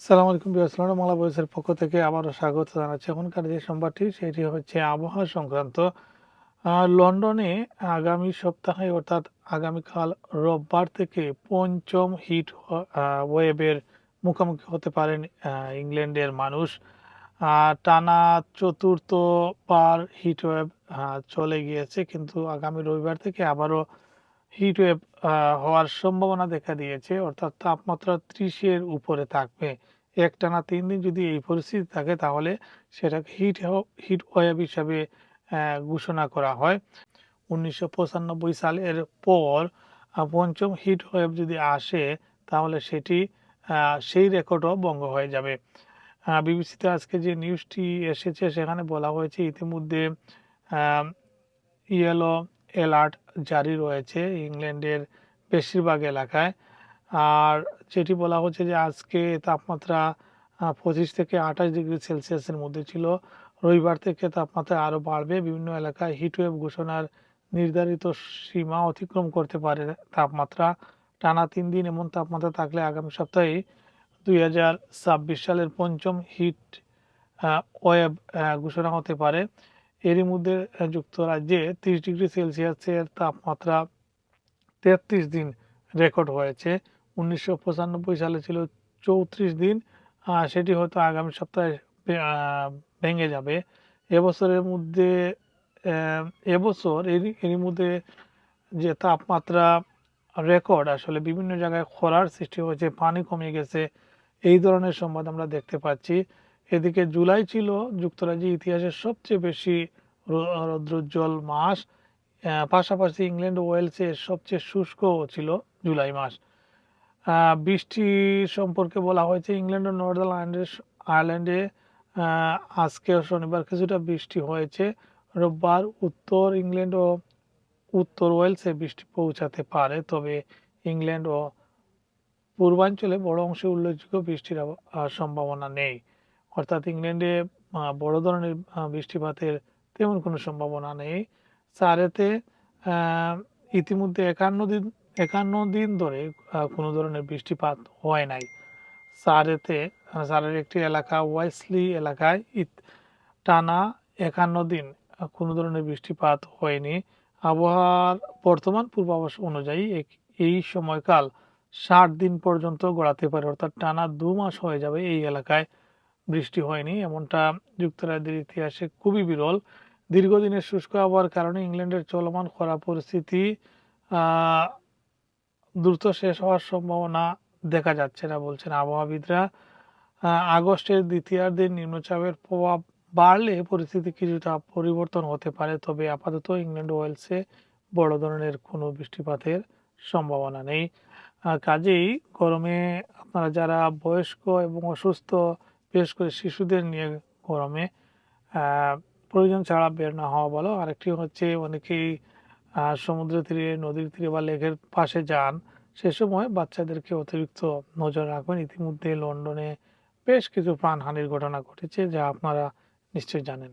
আসসালামু আলাইকুম বিয়াসলাম মালা বয়সের পক্ষ থেকে আবারও স্বাগত জানাচ্ছি। এখনকার যে সংবাদটি সেটি হচ্ছে আবহাওয়া সংক্রান্ত। লন্ডনে আগামী সপ্তাহে অর্থাৎ আগামীকাল রোববার থেকে পঞ্চম ওয়েভের মুখোমুখি হতে পারেন ইংল্যান্ডের মানুষ। টানা চতুর্থবার হিট ওয়েভ চলে গিয়েছে, কিন্তু আগামী রবিবার থেকে আবারও হিট ওয়েভ হওয়ার সম্ভাবনা দেখা দিয়েছে, অর্থাৎ তাপমাত্রা 30-এর উপরে থাকবে। একটানা 3 দিন যদি এই পরিস্থিতি থাকে তাহলে সেটাকে হিট ওয়েভ হিসাবে ঘোষণা করা হয়। 1995 সালের পর পঞ্চম হিট ওয়েভ যদি আসে তাহলে সেটি সেই রেকর্ডও ভঙ্গ হয়ে যাবে। বিবিসিতে আজকে যে নিউজটি এসেছে সেখানে বলা হয়েছে ইতিমধ্যে ইয়েলো অ্যালার্ট জারি রয়েছে ইংল্যান্ডের বেশিরভাগ এলাকায়। আর যেটি বলা হচ্ছে যে আজকে তাপমাত্রা 25 থেকে 28 ডিগ্রি সেলসিয়াসের মধ্যে ছিল। রবিবার থেকে তাপমাত্রা আরও বাড়বে। বিভিন্ন এলাকায় হিটওয়েভ ঘোষণার নির্ধারিত সীমা অতিক্রম করতে পারে তাপমাত্রা। টানা 3 দিন এমন তাপমাত্রা থাকলে আগামী সপ্তাহে 2026 সালের পঞ্চম হিট ওয়েভ ঘোষণা হতে পারে। এরই মধ্যে যুক্তরাজ্যে 30 ডিগ্রি সেলসিয়াসের তাপমাত্রা 33 দিন রেকর্ড হয়েছে। 1995 সালে ছিল 34 দিন। সেটি হয়তো আগামী সপ্তাহে ভেঙে যাবে। এবছরের মধ্যে এরই মধ্যে যে তাপমাত্রা রেকর্ড, আসলে বিভিন্ন জায়গায় খরার সৃষ্টি হয়েছে, পানি কমে গেছে, এই ধরনের সংবাদ আমরা দেখতে পাচ্ছি। এদিকে জুলাই ছিল যুক্তরাজ্যের ইতিহাসের সবচেয়ে বেশি রৌদ্রোজ্জ্বল মাস। পাশাপাশি ইংল্যান্ড ও ওয়েলসের সবচেয়ে শুষ্ক ছিল জুলাই মাস। বৃষ্টি সম্পর্কে বলা হয়েছে ইংল্যান্ড ও নর্দার্ন আয়ারল্যান্ডে আজকে শনিবার কিছুটা বৃষ্টি হয়েছে। রোববার উত্তর ইংল্যান্ড ও উত্তর ওয়েলসে বৃষ্টি পৌঁছাতে পারে, তবে ইংল্যান্ড ও পূর্বাঞ্চলে বড় অংশে উল্লেখযোগ্য বৃষ্টির সম্ভাবনা নেই। অর্থাৎ ইংল্যান্ডে বড় ধরনের বৃষ্টিপাতের তেমন কোনো সম্ভাবনা নেই। সারেতে ইতিমধ্যে 51 দিন ধরে কোনো ধরনের বৃষ্টিপাত হয় নাই। সারের একটি এলাকা ওয়েসলি এলাকায় টানা 51 দিন কোনো ধরনের বৃষ্টিপাত হয়নি। আবহাওয়ার বর্তমান পূর্বাভাস অনুযায়ী এই সময়কাল 60 দিন পর্যন্ত গড়াতে পারে, অর্থাৎ টানা 2 মাস হয়ে যাবে এই এলাকায় বৃষ্টি হয়নি। এমনটা যুক্তরাজ্যের ইতিহাসে খুবই বিরল। দীর্ঘদিনের শুষ্ক আবহাওয়ার কারণে ইংল্যান্ডের চলমান খরা পরিস্থিতি দ্রুত শেষ হওয়ার সম্ভাবনা দেখা যাচ্ছে না বলছেন আবহাওয়াবিদরা। আগস্টের দ্বিতীয়ার্ধে নিম্নচাপের প্রভাব বাড়লে পরিস্থিতি কিছুটা পরিবর্তন হতে পারে, তবে আপাতত ইংল্যান্ড ওয়েলসে বড় ধরনের কোনো বৃষ্টিপাতের সম্ভাবনা নেই। কাজেই গরমে আপনারা যারা বয়স্ক এবং অসুস্থ, বিশেষ করে শিশুদের নিয়ে গরমে প্রয়োজন ছাড়া বের না হওয়া ভালো। আরেকটি হচ্ছে অনেকেই সমুদ্র তীরে, নদীর তীরে বা লেকের পাশে যান, সে সময় বাচ্চাদেরকে অতিরিক্ত নজর রাখবেন। ইতিমধ্যে লন্ডনে বেশ কিছু প্রাণহানির ঘটনা ঘটেছে, যা আপনারা নিশ্চয়ই জানেন।